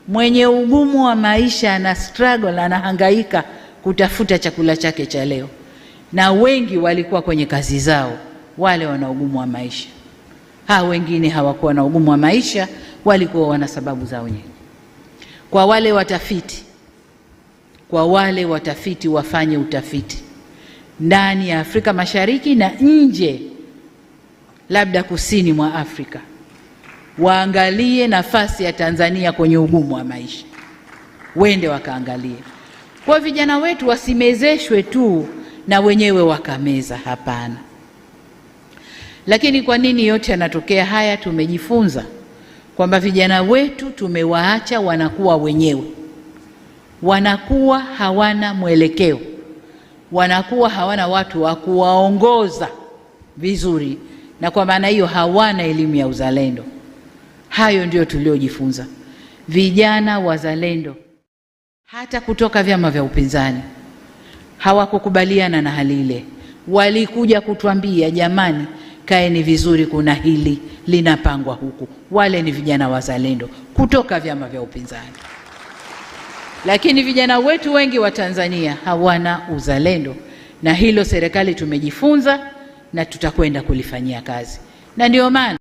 mwenye ugumu wa maisha ana struggle, anahangaika kutafuta chakula chake cha leo, na wengi walikuwa kwenye kazi zao, wale wana ugumu wa maisha. Wengine hawakuwa na ugumu wa maisha, walikuwa wana sababu zao wenyewe. Kwa wale watafiti wafanye utafiti ndani ya Afrika Mashariki na nje, labda kusini mwa Afrika, waangalie nafasi ya Tanzania kwenye ugumu wa maisha, wende wakaangalie. Kwa vijana wetu wasimezeshwe tu na wenyewe wakameza, hapana. Lakini kwa nini yote yanatokea haya? Tumejifunza kwamba vijana wetu tumewaacha wanakuwa wenyewe, wanakuwa hawana mwelekeo, wanakuwa hawana watu wa kuwaongoza vizuri, na kwa maana hiyo hawana elimu ya uzalendo. Hayo ndio tuliojifunza. Vijana wazalendo hata kutoka vyama vya upinzani hawakukubaliana na hali ile. Walikuja kutuambia, jamani, kaeni vizuri, kuna hili linapangwa huku. Wale ni vijana wazalendo kutoka vyama vya upinzani. Lakini vijana wetu wengi wa Tanzania hawana uzalendo, na hilo serikali tumejifunza na tutakwenda kulifanyia kazi. Na ndio maana